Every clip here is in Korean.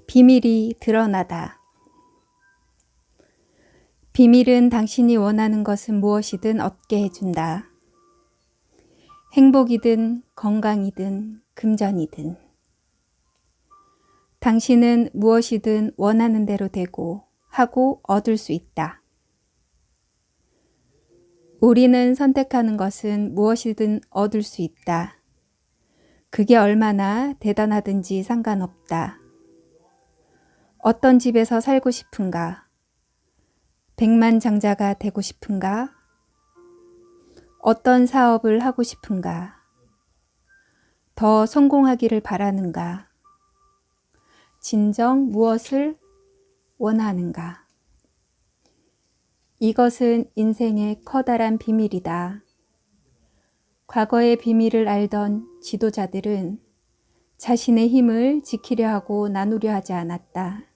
비밀이 드러나다. 비밀은 당신이 원하는 것은 무엇이든 얻게 해준다. 행복이든 건강이든 금전이든. 당신은 무엇이든 원하는 대로 되고 하고 얻을 수 있다. 우리는 선택하는 것은 무엇이든 얻을 수 있다. 그게 얼마나 대단하든지 상관없다. 어떤 집에서 살고 싶은가? 백만장자가 되고 싶은가? 어떤 사업을 하고 싶은가? 더 성공하기를 바라는가? 진정 무엇을 원하는가? 이것은 인생의 커다란 비밀이다. 과거의 비밀을 알던 지도자들은 자신의 힘을 지키려 하고 나누려 하지 않았다.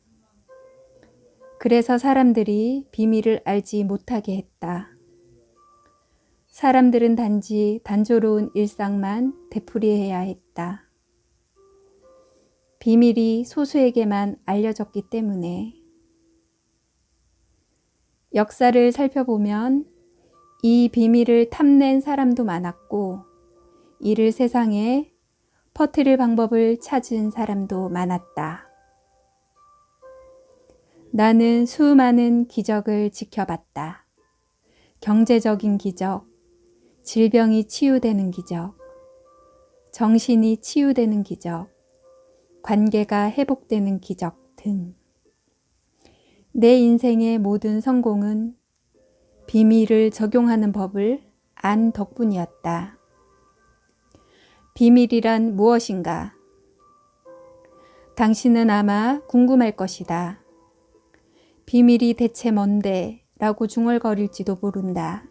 그래서 사람들이 비밀을 알지 못하게 했다. 사람들은 단지 단조로운 일상만 되풀이해야 했다. 비밀이 소수에게만 알려졌기 때문에. 역사를 살펴보면 이 비밀을 탐낸 사람도 많았고 이를 세상에 퍼뜨릴 방법을 찾은 사람도 많았다. 나는 수많은 기적을 지켜봤다. 경제적인 기적, 질병이 치유되는 기적, 정신이 치유되는 기적, 관계가 회복되는 기적 등. 내 인생의 모든 성공은 비밀을 적용하는 법을 안 덕분이었다. 비밀이란 무엇인가? 당신은 아마 궁금할 것이다. 비밀이 대체 뭔데? 라고 중얼거릴지도 모른다.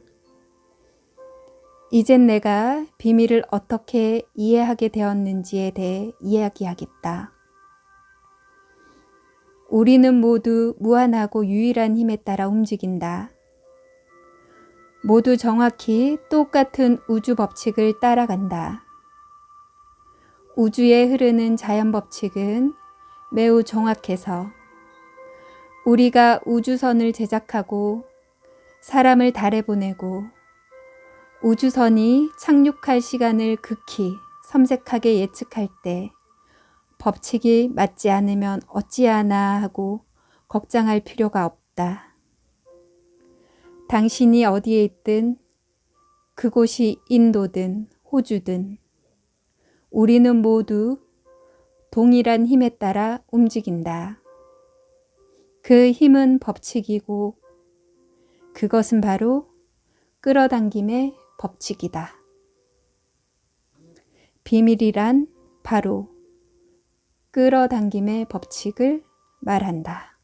이젠 내가 비밀을 어떻게 이해하게 되었는지에 대해 이야기하겠다. 우리는 모두 무한하고 유일한 힘에 따라 움직인다. 모두 정확히 똑같은 우주 법칙을 따라간다. 우주에 흐르는 자연 법칙은 매우 정확해서 우리가 우주선을 제작하고 사람을 달에 보내고 우주선이 착륙할 시간을 극히 섬세하게 예측할 때 법칙이 맞지 않으면 어찌하나 하고 걱정할 필요가 없다. 당신이 어디에 있든 그곳이 인도든 호주든 우리는 모두 동일한 힘에 따라 움직인다. 그 힘은 법칙이고 그것은 바로 끌어당김의 법칙이다. 비밀이란 바로 끌어당김의 법칙을 말한다.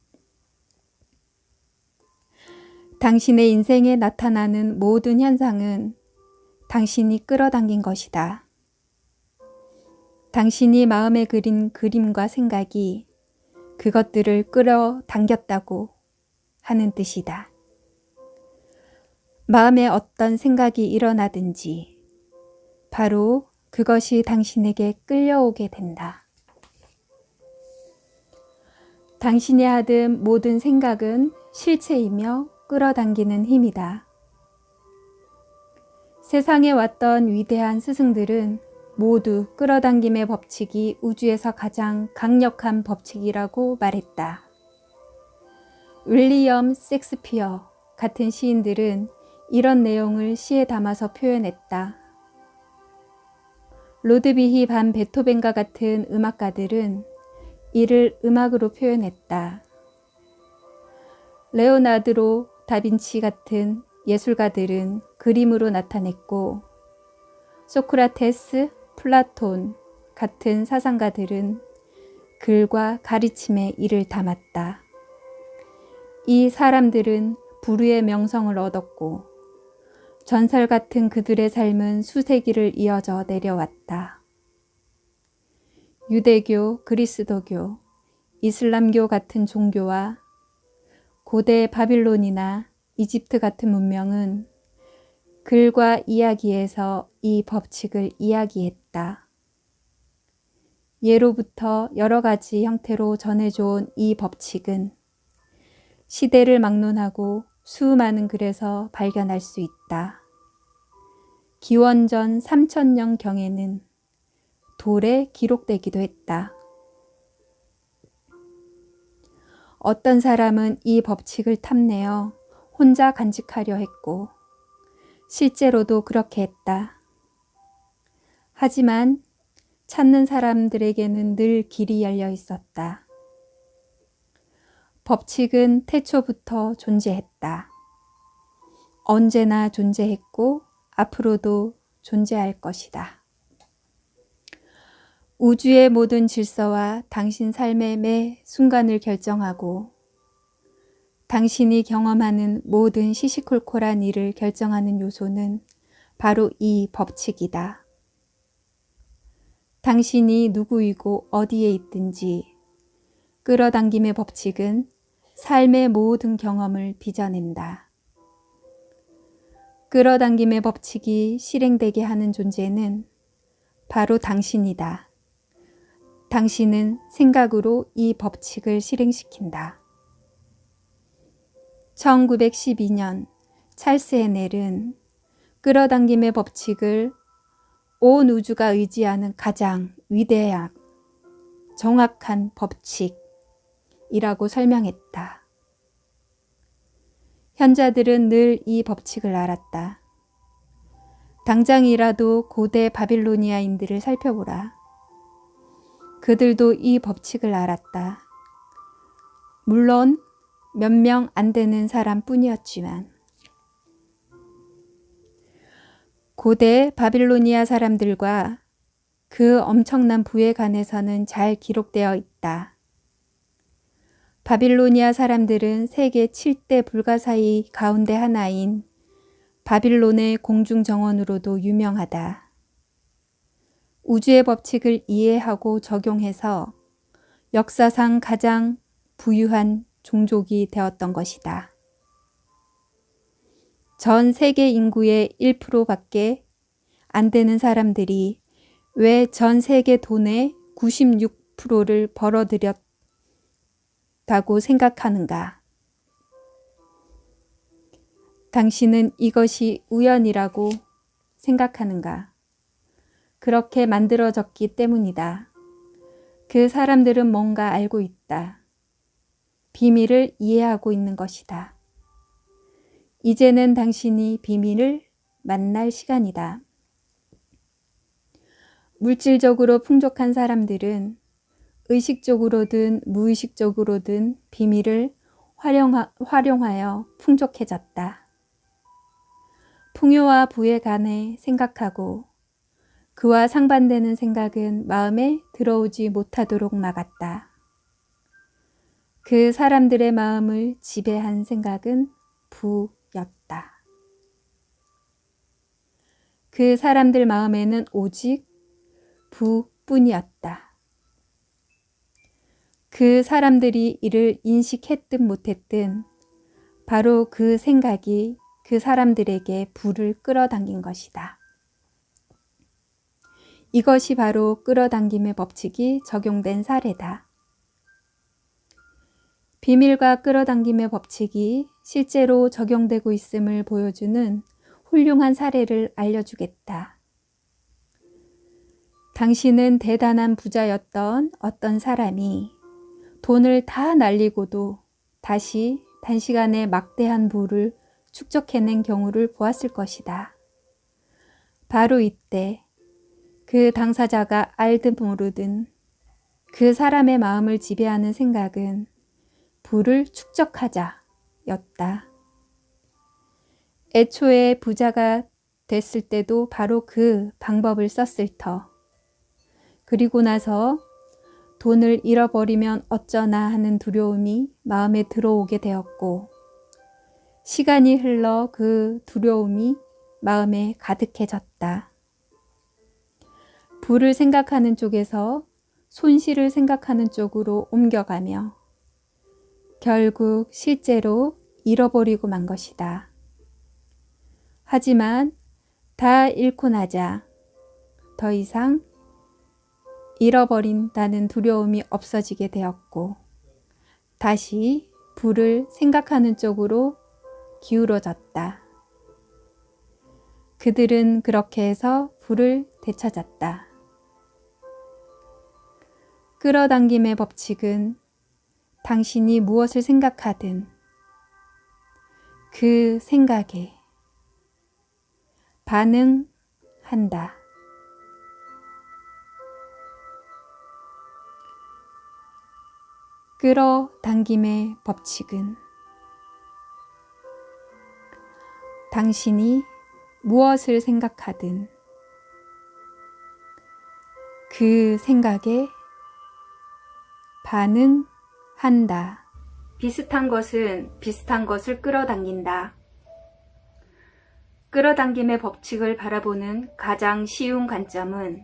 당신의 인생에 나타나는 모든 현상은 당신이 끌어당긴 것이다. 당신이 마음에 그린 그림과 생각이 그것들을 끌어당겼다고 하는 뜻이다. 마음에 어떤 생각이 일어나든지 바로 그것이 당신에게 끌려오게 된다. 당신이 하던 모든 생각은 실체이며 끌어당기는 힘이다. 세상에 왔던 위대한 스승들은 모두 끌어당김의 법칙이 우주에서 가장 강력한 법칙이라고 말했다. 윌리엄 셰익스피어 같은 시인들은 이런 내용을 시에 담아서 표현했다. 로드비히 반 베토벤과 같은 음악가들은 이를 음악으로 표현했다. 레오나르도 다빈치 같은 예술가들은 그림으로 나타냈고 소크라테스, 플라톤 같은 사상가들은 글과 가르침에 이를 담았다. 이 사람들은 부류의 명성을 얻었고 전설 같은 그들의 삶은 수세기를 이어져 내려왔다. 유대교, 그리스도교, 이슬람교 같은 종교와 고대 바빌론이나 이집트 같은 문명은 글과 이야기에서 이 법칙을 이야기했다. 예로부터 여러 가지 형태로 전해져온 이 법칙은 시대를 막론하고 수많은 글에서 발견할 수 있다. 기원전 3000년 경에는 돌에 기록되기도 했다. 어떤 사람은 이 법칙을 탐내어 혼자 간직하려 했고 실제로도 그렇게 했다. 하지만 찾는 사람들에게는 늘 길이 열려 있었다. 법칙은 태초부터 존재했다. 언제나 존재했고 앞으로도 존재할 것이다. 우주의 모든 질서와 당신 삶의 매 순간을 결정하고 당신이 경험하는 모든 시시콜콜한 일을 결정하는 요소는 바로 이 법칙이다. 당신이 누구이고 어디에 있든지 끌어당김의 법칙은 삶의 모든 경험을 빚어낸다. 끌어당김의 법칙이 실행되게 하는 존재는 바로 당신이다. 당신은 생각으로 이 법칙을 실행시킨다. 1912년 찰스 헤넬은 끌어당김의 법칙을 온 우주가 의지하는 가장 위대한 정확한 법칙이라고 설명했다. 현자들은 늘 이 법칙을 알았다. 당장이라도 고대 바빌로니아인들을 살펴보라. 그들도 이 법칙을 알았다. 물론 몇 명 안 되는 사람뿐이었지만 고대 바빌로니아 사람들과 그 엄청난 부에 관해서는 잘 기록되어 있다. 바빌로니아 사람들은 세계 7대 불가사의 가운데 하나인 바빌론의 공중정원으로도 유명하다. 우주의 법칙을 이해하고 적용해서 역사상 가장 부유한 종족이 되었던 것이다. 전 세계 인구의 1%밖에 안 되는 사람들이 왜 전 세계 돈의 96%를 벌어들였다고 생각하는가? 당신은 이것이 우연이라고 생각하는가? 그렇게 만들어졌기 때문이다. 그 사람들은 뭔가 알고 있다. 비밀을 이해하고 있는 것이다. 이제는 당신이 비밀을 만날 시간이다. 물질적으로 풍족한 사람들은 의식적으로든 무의식적으로든 비밀을 활용하여 풍족해졌다. 풍요와 부에 관해 생각하고 그와 상반되는 생각은 마음에 들어오지 못하도록 막았다. 그 사람들의 마음을 지배한 생각은 부였다. 그 사람들 마음에는 오직 부뿐이었다. 그 사람들이 이를 인식했든 못했든 바로 그 생각이 그 사람들에게 부를 끌어당긴 것이다. 이것이 바로 끌어당김의 법칙이 적용된 사례다. 비밀과 끌어당김의 법칙이 실제로 적용되고 있음을 보여주는 훌륭한 사례를 알려주겠다. 당신은 대단한 부자였던 어떤 사람이 돈을 다 날리고도 다시 단시간에 막대한 부를 축적해낸 경우를 보았을 것이다. 바로 이때 그 당사자가 알든 모르든 그 사람의 마음을 지배하는 생각은 부를 축적하자였다. 애초에 부자가 됐을 때도 바로 그 방법을 썼을 터. 그리고 나서 돈을 잃어버리면 어쩌나 하는 두려움이 마음에 들어오게 되었고 시간이 흘러 그 두려움이 마음에 가득해졌다. 부를 생각하는 쪽에서 손실을 생각하는 쪽으로 옮겨가며 결국 실제로 잃어버리고 만 것이다. 하지만 다 잃고 나자 더 이상 잃어버린다는 두려움이 없어지게 되었고 다시 불을 생각하는 쪽으로 기울어졌다. 그들은 그렇게 해서 불을 되찾았다. 끌어당김의 법칙은 당신이 무엇을 생각하든 그 생각에 반응한다. 끌어당김의 법칙은 당신이 무엇을 생각하든 그 생각에 반응한다. 비슷한 것은 비슷한 것을 끌어당긴다. 끌어당김의 법칙을 바라보는 가장 쉬운 관점은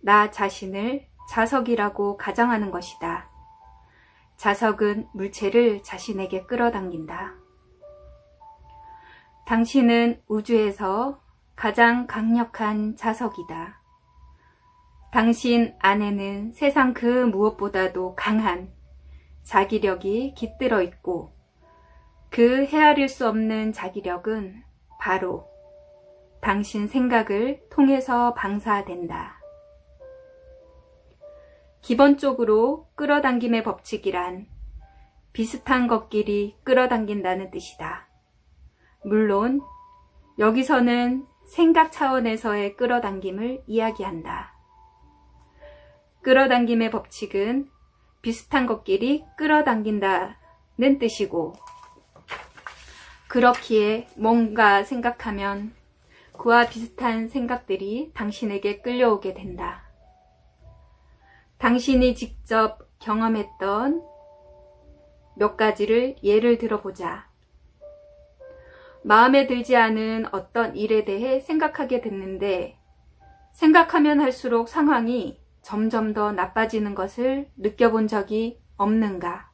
나 자신을 자석이라고 가정하는 것이다. 자석은 물체를 자신에게 끌어당긴다. 당신은 우주에서 가장 강력한 자석이다. 당신 안에는 세상 그 무엇보다도 강한 자기력이 깃들어 있고 그 헤아릴 수 없는 자기력은 바로 당신 생각을 통해서 방사된다. 기본적으로 끌어당김의 법칙이란 비슷한 것끼리 끌어당긴다는 뜻이다. 물론 여기서는 생각 차원에서의 끌어당김을 이야기한다. 끌어당김의 법칙은 비슷한 것끼리 끌어당긴다는 뜻이고 그렇기에 뭔가 생각하면 그와 비슷한 생각들이 당신에게 끌려오게 된다. 당신이 직접 경험했던 몇 가지를 예를 들어보자. 마음에 들지 않은 어떤 일에 대해 생각하게 됐는데 생각하면 할수록 상황이 점점 더 나빠지는 것을 느껴본 적이 없는가?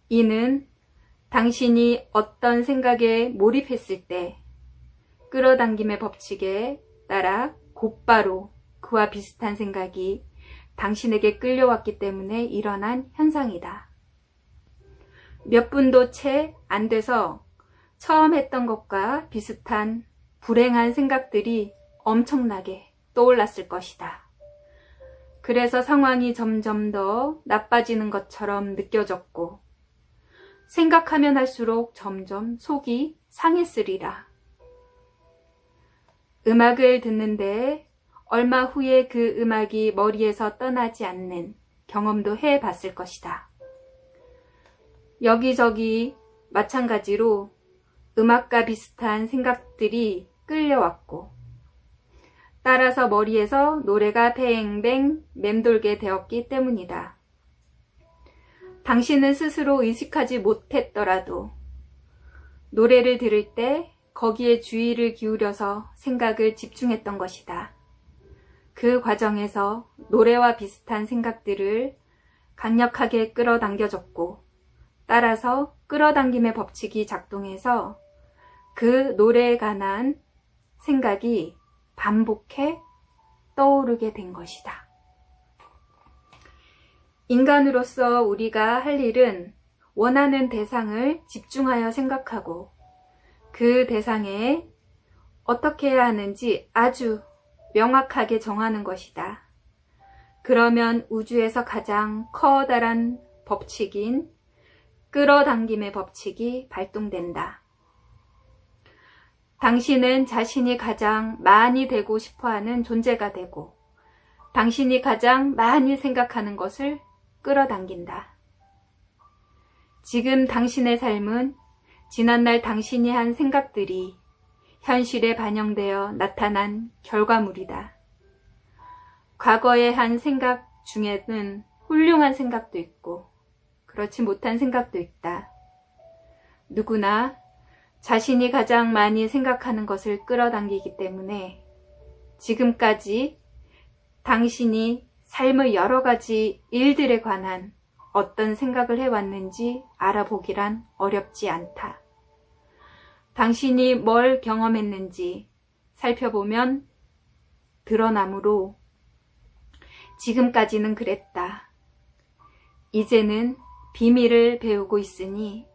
이는 당신이 어떤 생각에 몰입했을 때 끌어당김의 법칙에 따라 곧바로 그와 비슷한 생각이 당신에게 끌려왔기 때문에 일어난 현상이다. 몇 분도 채 안 돼서 처음 했던 것과 비슷한 불행한 생각들이 엄청나게 떠올랐을 것이다. 그래서 상황이 점점 더 나빠지는 것처럼 느껴졌고 생각하면 할수록 점점 속이 상했으리라. 음악을 듣는데 얼마 후에 그 음악이 머리에서 떠나지 않는 경험도 해봤을 것이다. 여기저기 마찬가지로 음악과 비슷한 생각들이 끌려왔고 따라서 머리에서 노래가 뱅뱅 맴돌게 되었기 때문이다. 당신은 스스로 의식하지 못했더라도 노래를 들을 때 거기에 주의를 기울여서 생각을 집중했던 것이다. 그 과정에서 노래와 비슷한 생각들을 강력하게 끌어당겨졌고 따라서 끌어당김의 법칙이 작동해서 그 노래에 관한 생각이 반복해 떠오르게 된 것이다. 인간으로서 우리가 할 일은 원하는 대상을 집중하여 생각하고 그 대상에 어떻게 해야 하는지 아주 명확하게 정하는 것이다. 그러면 우주에서 가장 커다란 법칙인 끌어당김의 법칙이 발동된다. 당신은 자신이 가장 많이 되고 싶어하는 존재가 되고 당신이 가장 많이 생각하는 것을 끌어당긴다. 지금 당신의 삶은 지난날 당신이 한 생각들이 현실에 반영되어 나타난 결과물이다. 과거에 한 생각 중에는 훌륭한 생각도 있고 그렇지 못한 생각도 있다. 누구나 자신이 가장 많이 생각하는 것을 끌어당기기 때문에 지금까지 당신이 삶의 여러 가지 일들에 관한 어떤 생각을 해왔는지 알아보기란 어렵지 않다. 당신이 뭘 경험했는지 살펴보면 드러나므로 지금까지는 그랬다. 이제는 비밀을 배우고 있으니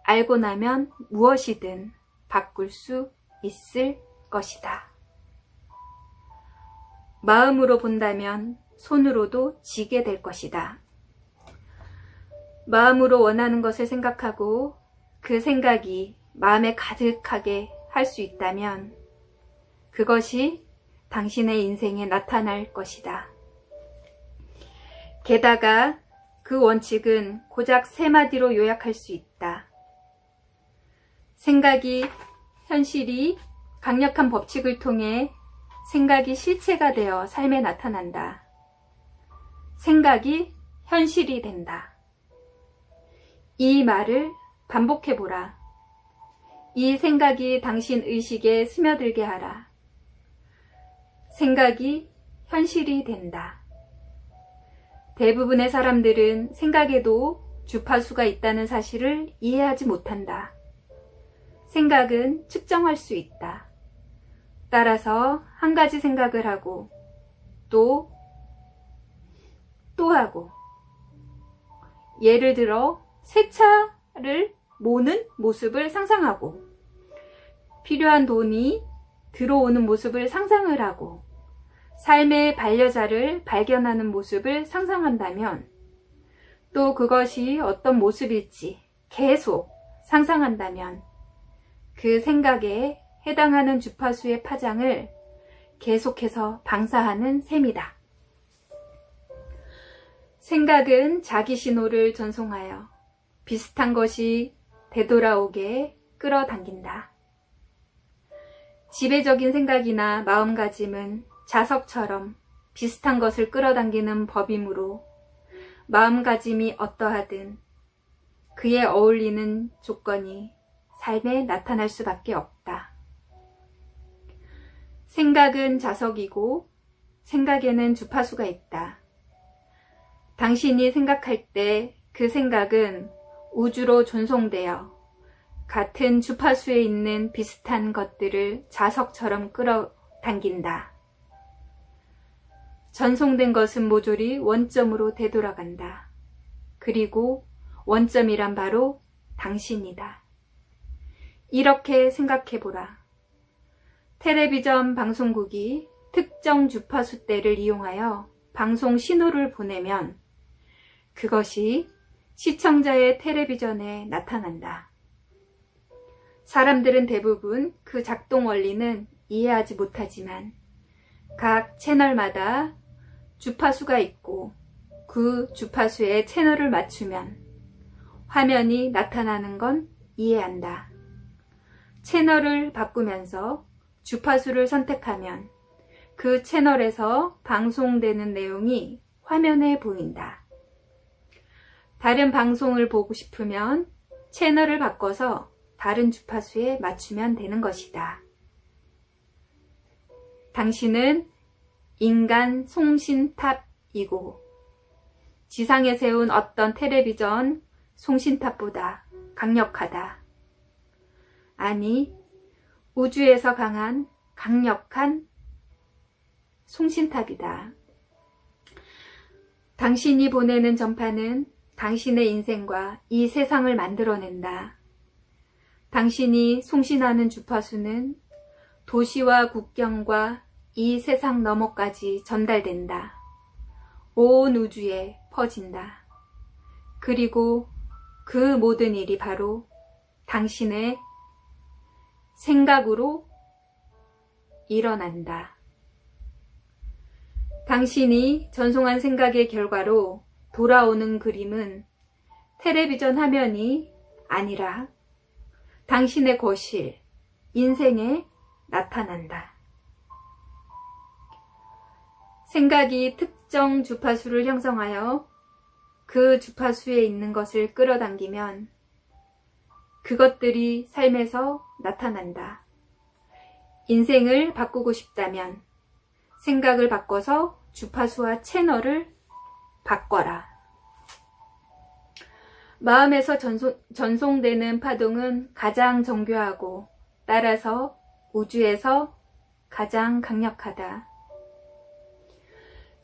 알고 나면 무엇이든 바꿀 수 있을 것이다. 마음으로 본다면 손으로도 쥐게 될 것이다. 마음으로 원하는 것을 생각하고 그 생각이 마음에 가득하게 할 수 있다면 그것이 당신의 인생에 나타날 것이다. 게다가 그 원칙은 고작 3마디로 요약할 수 있다. 생각이 현실이 강력한 법칙을 통해 생각이 실체가 되어 삶에 나타난다. 생각이 현실이 된다. 이 말을 반복해보라. 이 생각이 당신 의식에 스며들게 하라. 생각이 현실이 된다. 대부분의 사람들은 생각에도 주파수가 있다는 사실을 이해하지 못한다. 생각은 측정할 수 있다. 따라서 한 가지 생각을 하고 또 하고, 예를 들어 새 차를 모는 모습을 상상하고 필요한 돈이 들어오는 모습을 상상을 하고 삶의 반려자를 발견하는 모습을 상상한다면 또 그것이 어떤 모습일지 계속 상상한다면 그 생각에 해당하는 주파수의 파장을 계속해서 방사하는 셈이다. 생각은 자기 신호를 전송하여 비슷한 것이 되돌아오게 끌어당긴다. 지배적인 생각이나 마음가짐은 자석처럼 비슷한 것을 끌어당기는 법이므로 마음가짐이 어떠하든 그에 어울리는 조건이 삶에 나타날 수밖에 없다. 생각은 자석이고 생각에는 주파수가 있다. 당신이 생각할 때 그 생각은 우주로 전송되어 같은 주파수에 있는 비슷한 것들을 자석처럼 끌어당긴다. 전송된 것은 모조리 원점으로 되돌아간다. 그리고 원점이란 바로 당신이다. 이렇게 생각해보라. 텔레비전 방송국이 특정 주파수대를 이용하여 방송 신호를 보내면 그것이 시청자의 텔레비전에 나타난다. 사람들은 대부분 그 작동 원리는 이해하지 못하지만 각 채널마다 주파수가 있고 그 주파수에 채널을 맞추면 화면이 나타나는 건 이해한다. 채널을 바꾸면서 주파수를 선택하면 그 채널에서 방송되는 내용이 화면에 보인다. 다른 방송을 보고 싶으면 채널을 바꿔서 다른 주파수에 맞추면 되는 것이다. 당신은 인간 송신탑이고 지상에 세운 어떤 텔레비전 송신탑보다 강력하다. 아니, 우주에서 강력한 송신탑이다. 당신이 보내는 전파는 당신의 인생과 이 세상을 만들어낸다. 당신이 송신하는 주파수는 도시와 국경과 이 세상 너머까지 전달된다. 온 우주에 퍼진다. 그리고 그 모든 일이 바로 당신의 생각으로 일어난다. 당신이 전송한 생각의 결과로 돌아오는 그림은 텔레비전 화면이 아니라 당신의 거실, 인생에 나타난다. 생각이 특정 주파수를 형성하여 그 주파수에 있는 것을 끌어당기면 그것들이 삶에서 나타난다. 인생을 바꾸고 싶다면 생각을 바꿔서 주파수와 채널을 바꿔라. 마음에서 전송되는 파동은 가장 정교하고 따라서 우주에서 가장 강력하다.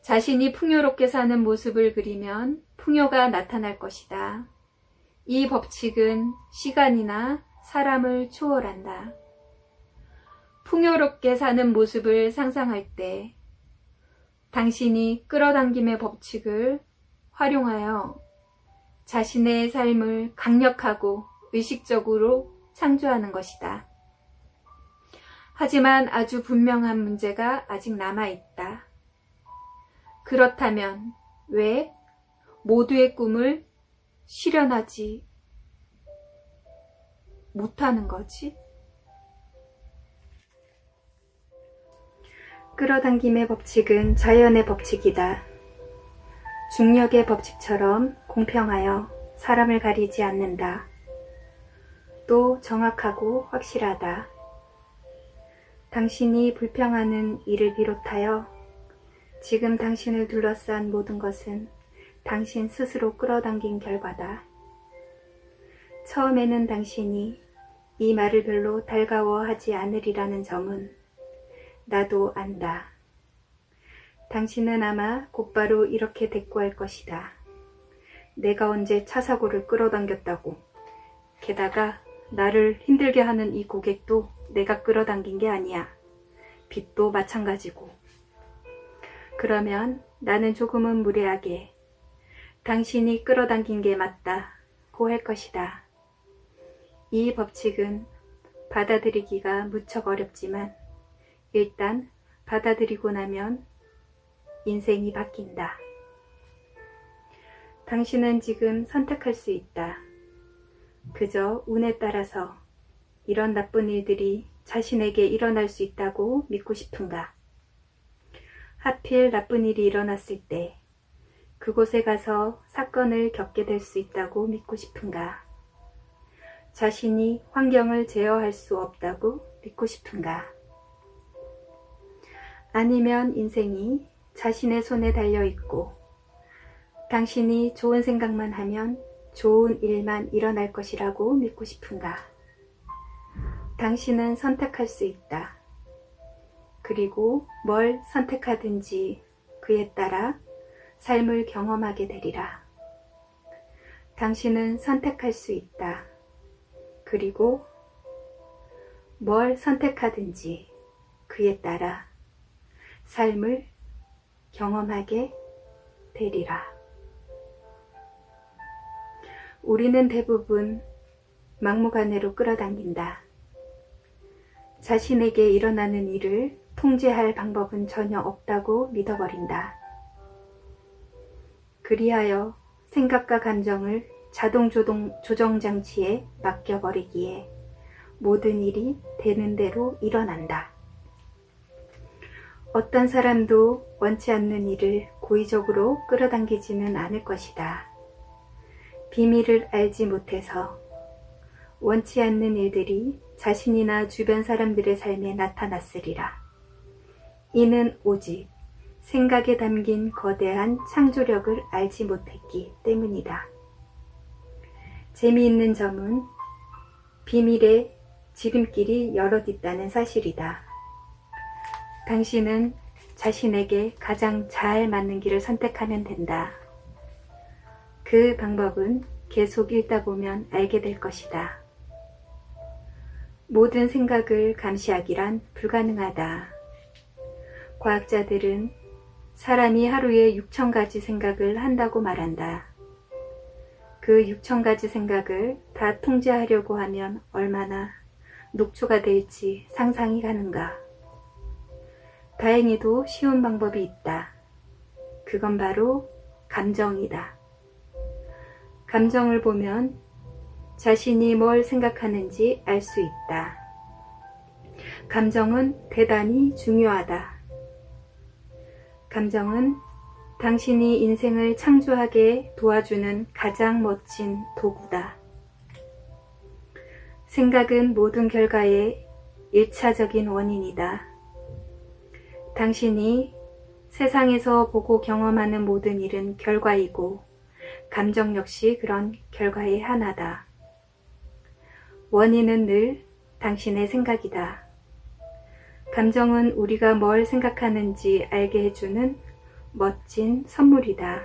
자신이 풍요롭게 사는 모습을 그리면 풍요가 나타날 것이다. 이 법칙은 시간이나 사람을 초월한다. 풍요롭게 사는 모습을 상상할 때 당신이 끌어당김의 법칙을 활용하여 자신의 삶을 강력하고 의식적으로 창조하는 것이다. 하지만 아주 분명한 문제가 아직 남아있다. 그렇다면 왜 모두의 꿈을 실현하지 못하는 거지? 끌어당김의 법칙은 자연의 법칙이다. 중력의 법칙처럼 공평하여 사람을 가리지 않는다. 또 정확하고 확실하다. 당신이 불평하는 일을 비롯하여 지금 당신을 둘러싼 모든 것은 당신 스스로 끌어당긴 결과다. 처음에는 당신이 이 말을 별로 달가워하지 않으리라는 점은 나도 안다. 당신은 아마 곧바로 이렇게 대꾸할 것이다. 내가 언제 차 사고를 끌어당겼다고. 게다가 나를 힘들게 하는 이 고객도 내가 끌어당긴 게 아니야. 빚도 마찬가지고. 그러면 나는 조금은 무례하게 당신이 끌어당긴 게 맞다고 할 것이다. 이 법칙은 받아들이기가 무척 어렵지만 일단 받아들이고 나면 인생이 바뀐다. 당신은 지금 선택할 수 있다. 그저 운에 따라서 이런 나쁜 일들이 자신에게 일어날 수 있다고 믿고 싶은가? 하필 나쁜 일이 일어났을 때 그곳에 가서 사건을 겪게 될 수 있다고 믿고 싶은가? 자신이 환경을 제어할 수 없다고 믿고 싶은가? 아니면 인생이 자신의 손에 달려있고 당신이 좋은 생각만 하면 좋은 일만 일어날 것이라고 믿고 싶은가? 당신은 선택할 수 있다. 그리고 뭘 선택하든지 그에 따라 삶을 경험하게 되리라. 당신은 선택할 수 있다. 그리고 뭘 선택하든지 그에 따라 삶을 경험하게 되리라. 우리는 대부분 막무가내로 끌어당긴다. 자신에게 일어나는 일을 통제할 방법은 전혀 없다고 믿어버린다. 그리하여 생각과 감정을 자동 조정장치에 맡겨버리기에 모든 일이 되는 대로 일어난다. 어떤 사람도 원치 않는 일을 고의적으로 끌어당기지는 않을 것이다. 비밀을 알지 못해서 원치 않는 일들이 자신이나 주변 사람들의 삶에 나타났으리라. 이는 오직 생각에 담긴 거대한 창조력을 알지 못했기 때문이다. 재미있는 점은 비밀의 지름길이 여럿 있다는 사실이다. 당신은 자신에게 가장 잘 맞는 길을 선택하면 된다. 그 방법은 계속 읽다 보면 알게 될 것이다. 모든 생각을 감시하기란 불가능하다. 과학자들은 사람이 하루에 6,000가지 생각을 한다고 말한다. 그 6,000가지 생각을 다 통제하려고 하면 얼마나 녹초가 될지 상상이 가는가. 다행히도 쉬운 방법이 있다. 그건 바로 감정이다. 감정을 보면 자신이 뭘 생각하는지 알 수 있다. 감정은 대단히 중요하다. 감정은 당신이 인생을 창조하게 도와주는 가장 멋진 도구다. 생각은 모든 결과의 1차적인 원인이다. 당신이 세상에서 보고 경험하는 모든 일은 결과이고 감정 역시 그런 결과의 하나다. 원인은 늘 당신의 생각이다. 감정은 우리가 뭘 생각하는지 알게 해주는 멋진 선물이다.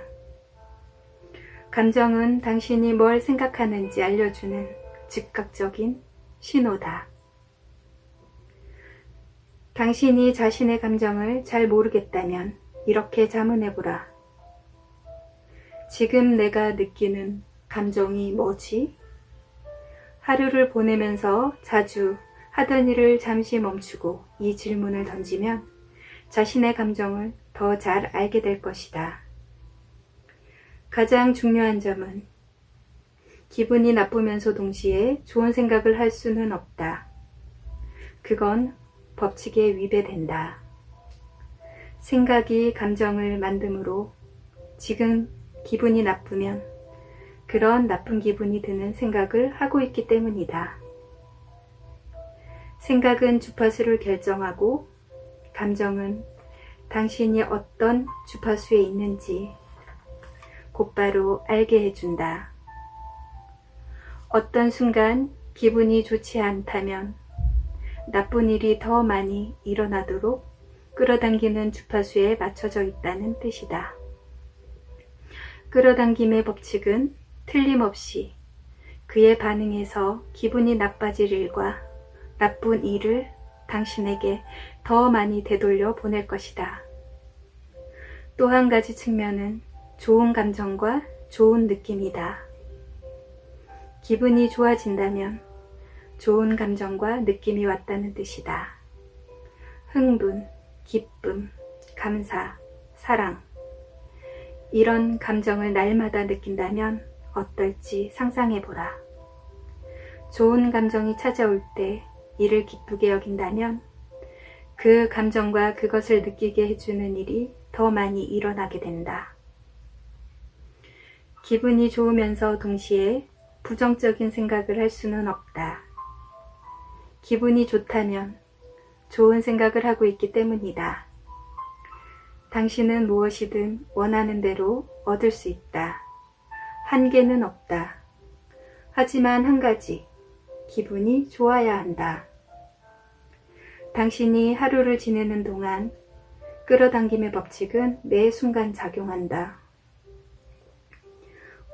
감정은 당신이 뭘 생각하는지 알려주는 즉각적인 신호다. 당신이 자신의 감정을 잘 모르겠다면 이렇게 자문해보라. 지금 내가 느끼는 감정이 뭐지? 하루를 보내면서 자주 하던 일을 잠시 멈추고 이 질문을 던지면 자신의 감정을 더 잘 알게 될 것이다. 가장 중요한 점은 기분이 나쁘면서 동시에 좋은 생각을 할 수는 없다. 그건 법칙에 위배된다. 생각이 감정을 만드므로 지금 기분이 나쁘면 그런 나쁜 기분이 드는 생각을 하고 있기 때문이다. 생각은 주파수를 결정하고 감정은 당신이 어떤 주파수에 있는지 곧바로 알게 해준다. 어떤 순간 기분이 좋지 않다면 나쁜 일이 더 많이 일어나도록 끌어당기는 주파수에 맞춰져 있다는 뜻이다. 끌어당김의 법칙은 틀림없이 그에 반응해서 기분이 나빠질 일과 나쁜 일을 당신에게 더 많이 되돌려 보낼 것이다. 또 한 가지 측면은 좋은 감정과 좋은 느낌이다. 기분이 좋아진다면 좋은 감정과 느낌이 왔다는 뜻이다. 흥분, 기쁨, 감사, 사랑 이런 감정을 날마다 느낀다면 어떨지 상상해보라. 좋은 감정이 찾아올 때 이를 기쁘게 여긴다면 그 감정과 그것을 느끼게 해주는 일이 더 많이 일어나게 된다. 기분이 좋으면서 동시에 부정적인 생각을 할 수는 없다. 기분이 좋다면 좋은 생각을 하고 있기 때문이다. 당신은 무엇이든 원하는 대로 얻을 수 있다. 한계는 없다. 하지만 한 가지, 기분이 좋아야 한다. 당신이 하루를 지내는 동안 끌어당김의 법칙은 매 순간 작용한다.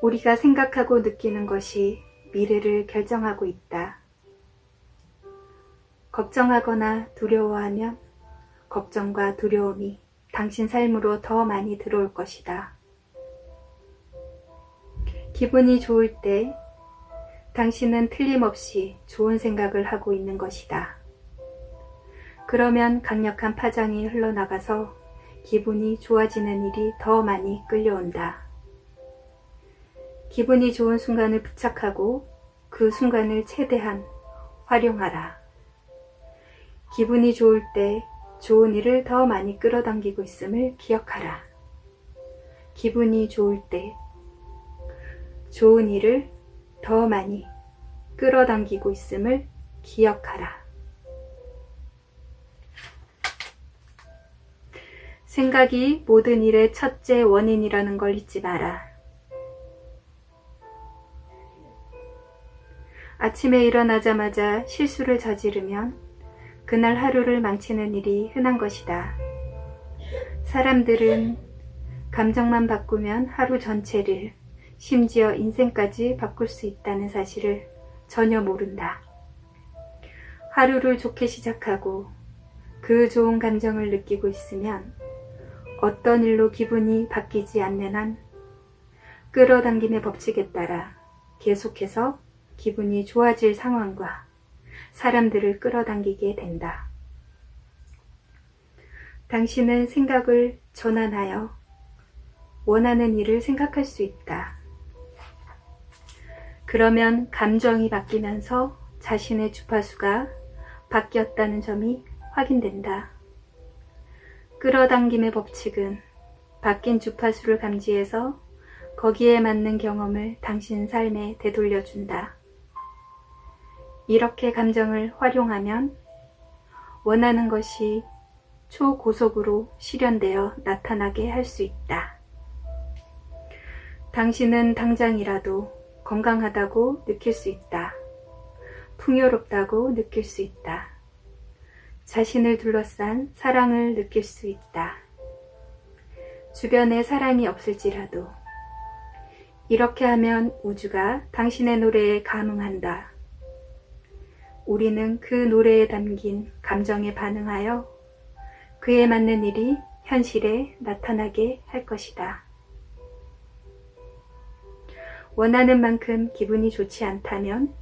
우리가 생각하고 느끼는 것이 미래를 결정하고 있다. 걱정하거나 두려워하면 걱정과 두려움이 당신 삶으로 더 많이 들어올 것이다. 기분이 좋을 때 당신은 틀림없이 좋은 생각을 하고 있는 것이다. 그러면 강력한 파장이 흘러나가서 기분이 좋아지는 일이 더 많이 끌려온다. 기분이 좋은 순간을 부착하고 그 순간을 최대한 활용하라. 기분이 좋을 때 좋은 일을 더 많이 끌어당기고 있음을 기억하라. 기분이 좋을 때 좋은 일을 더 많이 끌어당기고 있음을 기억하라. 생각이 모든 일의 첫째 원인이라는 걸 잊지 마라. 아침에 일어나자마자 실수를 저지르면 그날 하루를 망치는 일이 흔한 것이다. 사람들은 감정만 바꾸면 하루 전체를, 심지어 인생까지 바꿀 수 있다는 사실을 전혀 모른다. 하루를 좋게 시작하고 그 좋은 감정을 느끼고 있으면 어떤 일로 기분이 바뀌지 않는 한 끌어당김의 법칙에 따라 계속해서 기분이 좋아질 상황과 사람들을 끌어당기게 된다. 당신은 생각을 전환하여 원하는 일을 생각할 수 있다. 그러면 감정이 바뀌면서 자신의 주파수가 바뀌었다는 점이 확인된다. 끌어당김의 법칙은 바뀐 주파수를 감지해서 거기에 맞는 경험을 당신 삶에 되돌려준다. 이렇게 감정을 활용하면 원하는 것이 초고속으로 실현되어 나타나게 할 수 있다. 당신은 당장이라도 건강하다고 느낄 수 있다. 풍요롭다고 느낄 수 있다. 자신을 둘러싼 사랑을 느낄 수 있다. 주변에 사랑이 없을지라도 이렇게 하면 우주가 당신의 노래에 감응한다. 우리는 그 노래에 담긴 감정에 반응하여 그에 맞는 일이 현실에 나타나게 할 것이다. 원하는 만큼 기분이 좋지 않다면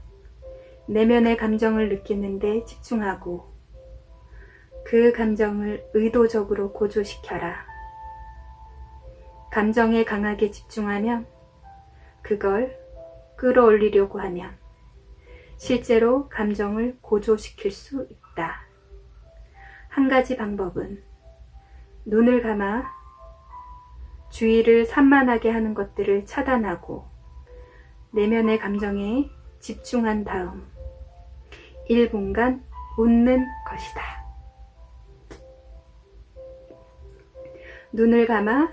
내면의 감정을 느끼는데 집중하고 그 감정을 의도적으로 고조시켜라. 감정에 강하게 집중하면 그걸 끌어올리려고 하면 실제로 감정을 고조시킬 수 있다. 한 가지 방법은 눈을 감아 주의를 산만하게 하는 것들을 차단하고 내면의 감정에 집중한 다음 1분간 웃는 것이다. 눈을 감아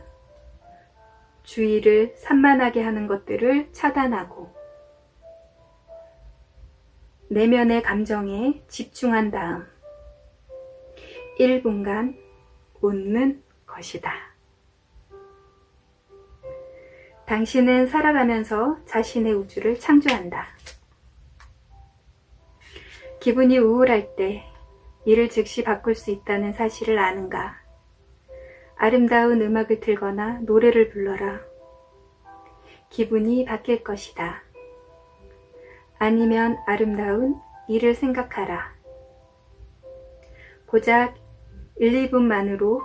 주의를 산만하게 하는 것들을 차단하고 내면의 감정에 집중한 다음 1분간 웃는 것이다. 당신은 살아가면서 자신의 우주를 창조한다. 기분이 우울할 때 이를 즉시 바꿀 수 있다는 사실을 아는가? 아름다운 음악을 틀거나 노래를 불러라. 기분이 바뀔 것이다. 아니면 아름다운 일을 생각하라. 고작 1, 2분만으로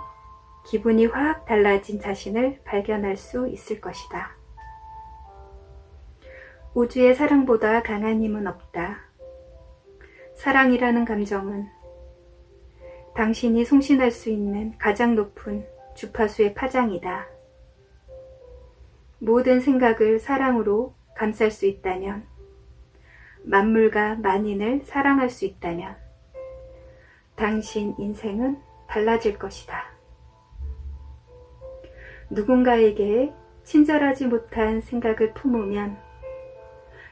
기분이 확 달라진 자신을 발견할 수 있을 것이다. 우주의 사랑보다 강한 힘은 없다. 사랑이라는 감정은 당신이 송신할 수 있는 가장 높은 주파수의 파장이다. 모든 생각을 사랑으로 감쌀 수 있다면, 만물과 만인을 사랑할 수 있다면 당신 인생은 달라질 것이다. 누군가에게 친절하지 못한 생각을 품으면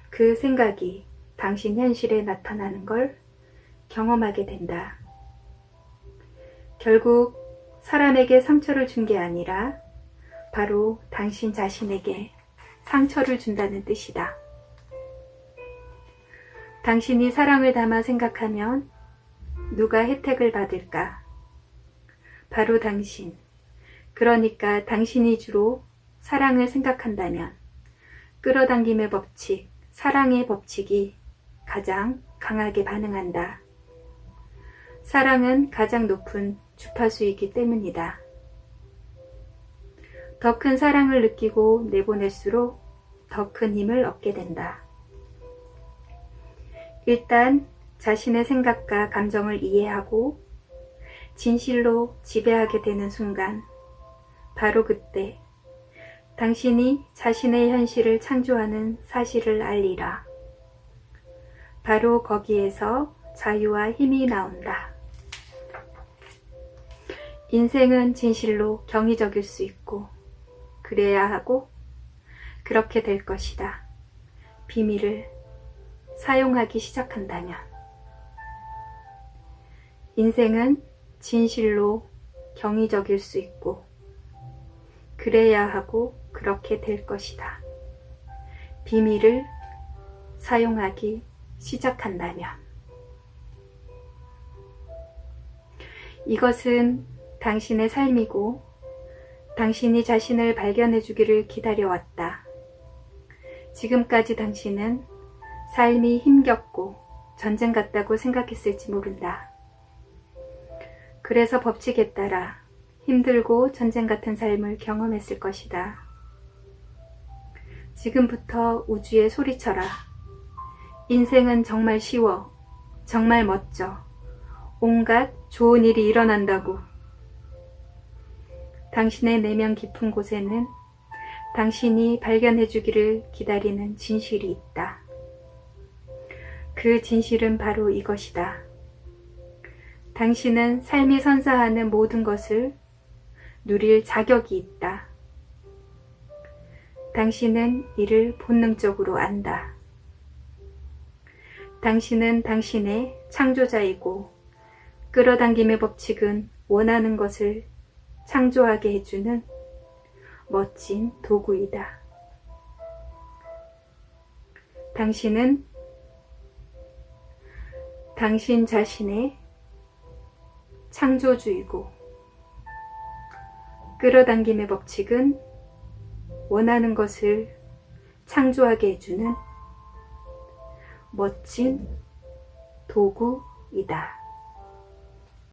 그 생각이 당신 현실에 나타나는 걸 경험하게 된다. 결국 사람에게 상처를 준 게 아니라 바로 당신 자신에게 상처를 준다는 뜻이다. 당신이 사랑을 담아 생각하면 누가 혜택을 받을까? 바로 당신. 그러니까 당신이 주로 사랑을 생각한다면 끌어당김의 법칙, 사랑의 법칙이 가장 강하게 반응한다. 사랑은 가장 높은 주파수이기 때문이다. 더 큰 사랑을 느끼고 내보낼수록 더 큰 힘을 얻게 된다. 일단 자신의 생각과 감정을 이해하고 진실로 지배하게 되는 순간, 바로 그때 당신이 자신의 현실을 창조하는 사실을 알리라. 바로 거기에서 자유와 힘이 나온다. 인생은 진실로 경이적일 수 있고 그래야 하고 그렇게 될 것이다. 비밀을 사용하기 시작한다면. 인생은 진실로 경이적일 수 있고 그래야 하고 그렇게 될 것이다. 비밀을 사용하기 시작한다면. 이것은 당신의 삶이고 당신이 자신을 발견해 주기를 기다려왔다. 지금까지 당신은 삶이 힘겹고 전쟁 같다고 생각했을지 모른다. 그래서 법칙에 따라 힘들고 전쟁 같은 삶을 경험했을 것이다. 지금부터 우주에 소리쳐라. 인생은 정말 쉬워. 정말 멋져. 온갖 좋은 일이 일어난다고. 당신의 내면 깊은 곳에는 당신이 발견해 주기를 기다리는 진실이 있다. 그 진실은 바로 이것이다. 당신은 삶이 선사하는 모든 것을 누릴 자격이 있다. 당신은 이를 본능적으로 안다. 당신은 당신의 창조자이고 끌어당김의 법칙은 원하는 것을 창조하게 해주는 멋진 도구이다. 당신은 당신 자신의 창조주이고, 끌어당김의 법칙은 원하는 것을 창조하게 해주는 멋진 도구이다.